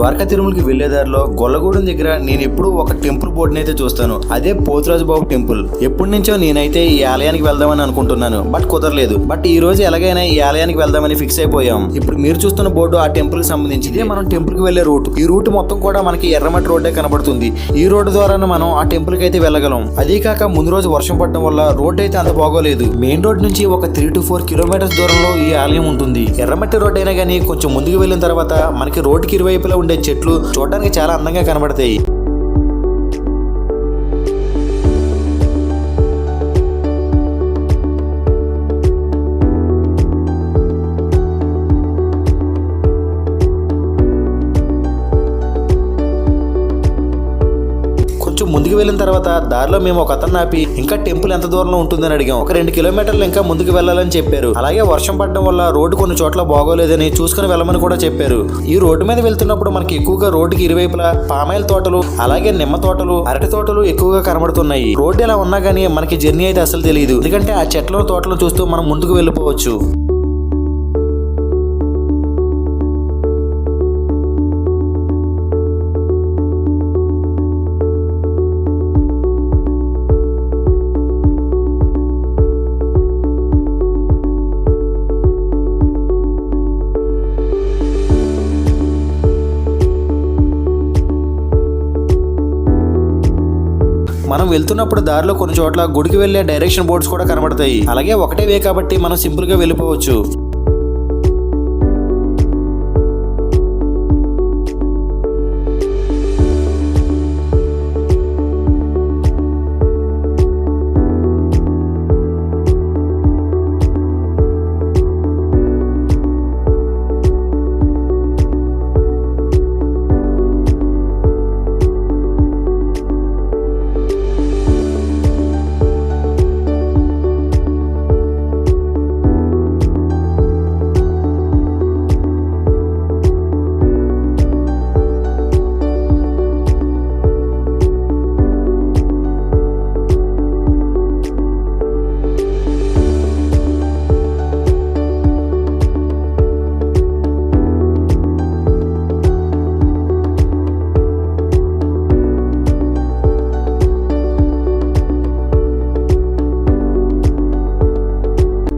ద్వారకా తిరుమలకి వెళ్లేదారిలో గొల్లగూడెం దగ్గర నేను ఎప్పుడు ఒక టెంపుల్ బోర్డుని అయితే చూస్తాను. అదే పోతురాజు బాబు టెంపుల్. ఎప్పటి నుంచో నేనైతే ఈ ఆలయానికి వెళ్దామని అనుకుంటున్నాను, బట్ కుదరలేదు. బట్ ఈ రోజు ఎలాగైనా ఈ ఆలయానికి వెళ్దామని ఫిక్స్ అయిపోయాం. ఇప్పుడు మీరు చూస్తున్న బోర్డు ఆ టెంపుల్ కి సంబంధించింది. మనం టెంపుల్ కి వెళ్లే రూట్. ఈ రూట్ మొత్తం కూడా మనకి ఎర్రమట్టి రోడ్డే కనబడుతుంది. ఈ రోడ్డు ద్వారా మనం ఆ టెంపుల్ కి అయితే వెళ్ళగలం. అదే కాక ముందు రోజు వర్షం పడడం వల్ల రోడ్ అయితే అంత బాగోలేదు. మెయిన్ రోడ్ నుంచి ఒక 3 to 4 కిలోమీటర్స్ దూరంలో ఈ ఆలయం ఉంటుంది. ఎర్రమట్టి రోడ్ అయినా కానీ కొంచెం ముందుకు వెళ్ళిన తర్వాత మనకి రోడ్డుకి ఇరువైపులా ఉండే చెట్లు చూడడానికి చాలా అందంగా కనబడతాయి. ముందుకు వెళ్ళిన తర్వాత దారిలో మేము ఒక అతను ఆపి ఇంకా టెంపుల్ ఎంత దూరంలో ఉంటుందని అడిగాం. ఒక 2 కిలోమీటర్లు ఇంకా ముందుకు వెళ్ళాలని చెప్పారు. అలాగే వర్షం పడడం వల్ల రోడ్డు కొన్ని చోట్ల బాగోలేదని చూసుకుని వెళ్ళమని కూడా చెప్పారు. ఈ రోడ్డు మీద వెళ్తున్నప్పుడు మనకి ఎక్కువగా రోడ్డుకి ఇరువైపులా పామాయిల్ తోటలు, అలాగే నిమ్మ తోటలు, అరటి తోటలు ఎక్కువగా కనబడుతున్నాయి. రోడ్డు ఎలా ఉన్నా గానీ మనకి జర్నీ అయితే అసలు తెలియదు, ఎందుకంటే ఆ చెట్ల తోటలను చూస్తూ మనం ముందుకు వెళ్ళిపోవచ్చు. మనం వెళ్తున్నప్పుడు దారిలో కొన్ని చోట్ల గుడికి వెళ్లే డైరెక్షన్ బోర్డ్స్ కూడా కనబడతాయి. అలాగే ఒకటే వే కాబట్టి మనం సింపుల్ గా వెళ్ళిపోవచ్చు.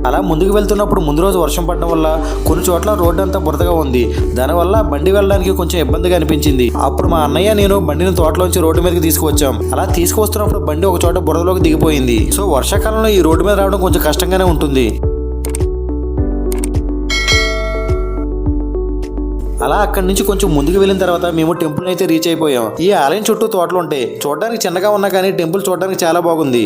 అలా ముందుకు వెళ్తున్నప్పుడు ముందు రోజు వర్షం పడడం వల్ల కొన్ని చోట్ల రోడ్డు అంతా బురదగా ఉంది. దానివల్ల బండి వెళ్ళడానికి కొంచెం ఇబ్బందిగా అనిపించింది. అప్పుడు మా అన్నయ్య నేను బండిని తోటలోంచి రోడ్డు మీదకి తీసుకువచ్చాం. అలా తీసుకువస్తున్నప్పుడు బండి ఒక చోట బురదలోకి దిగిపోయింది. సో వర్షాకాలంలో ఈ రోడ్డు మీద రావడం కొంచెం కష్టంగానే ఉంటుంది. అలా అక్కడి నుంచి కొంచెం ముందుకు వెళ్ళిన తర్వాత మేము టెంపుల్ అయితే రీచ్ అయిపోయాం. ఈ ఆలయం చుట్టూ తోటలు ఉంటాయి. చూడడానికి చిన్నగా ఉన్నా కానీ టెంపుల్ చూడడానికి చాలా బాగుంది.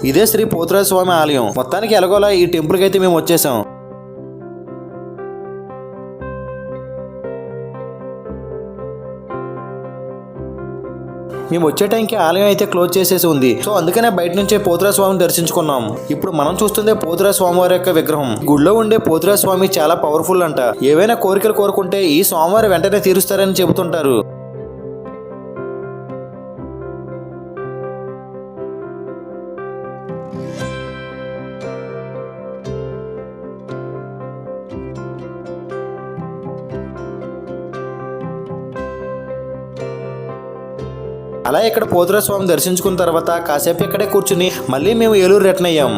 ఇదే శ్రీ పోతురాజు స్వామి ఆలయం. మొత్తానికి ఎలాగోలా ఈ టెంపుల్కి అయితే మేము వచ్చేసాం. మేము వచ్చే టైంకి ఆలయం అయితే క్లోజ్ చేసేసి ఉంది. సో అందుకనే బయట నుంచే పోతురాజు స్వామిని దర్శించుకున్నాం. ఇప్పుడు మనం చూస్తుందే పోతురాజు స్వామి వారి యొక్క విగ్రహం. గుడిలో ఉండే పోతురాజు స్వామి చాలా పవర్ఫుల్ అంట. ఏవైనా కోరికలు కోరుకుంటే ఈ స్వామివారి వెంటనే తీరుస్తారని చెబుతుంటారు. అలా ఇక్కడ పోతురాజు స్వామి దర్శించుకున్న తర్వాత కాసేపు ఇక్కడే కూర్చుని మళ్ళీ మేము ఏలూరు రిటర్న్ అయ్యాం.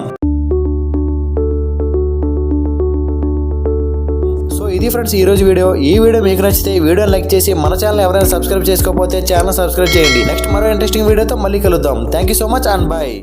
సో ఇది ఫ్రెండ్స్ ఈ రోజు వీడియో. ఈ వీడియో మీకు నచ్చితే వీడియోని లైక్ చేసి మన ఛానల్ ఎవరైనా సబ్స్క్రైబ్ చేసుకోకపోతే ఛానల్ సబ్స్క్రైబ్ చేయండి. నెక్స్ట్ మరో ఇంట్రెస్టింగ్ వీడియోతో మళ్ళీ కలుద్దాం. Thank you so much and bye.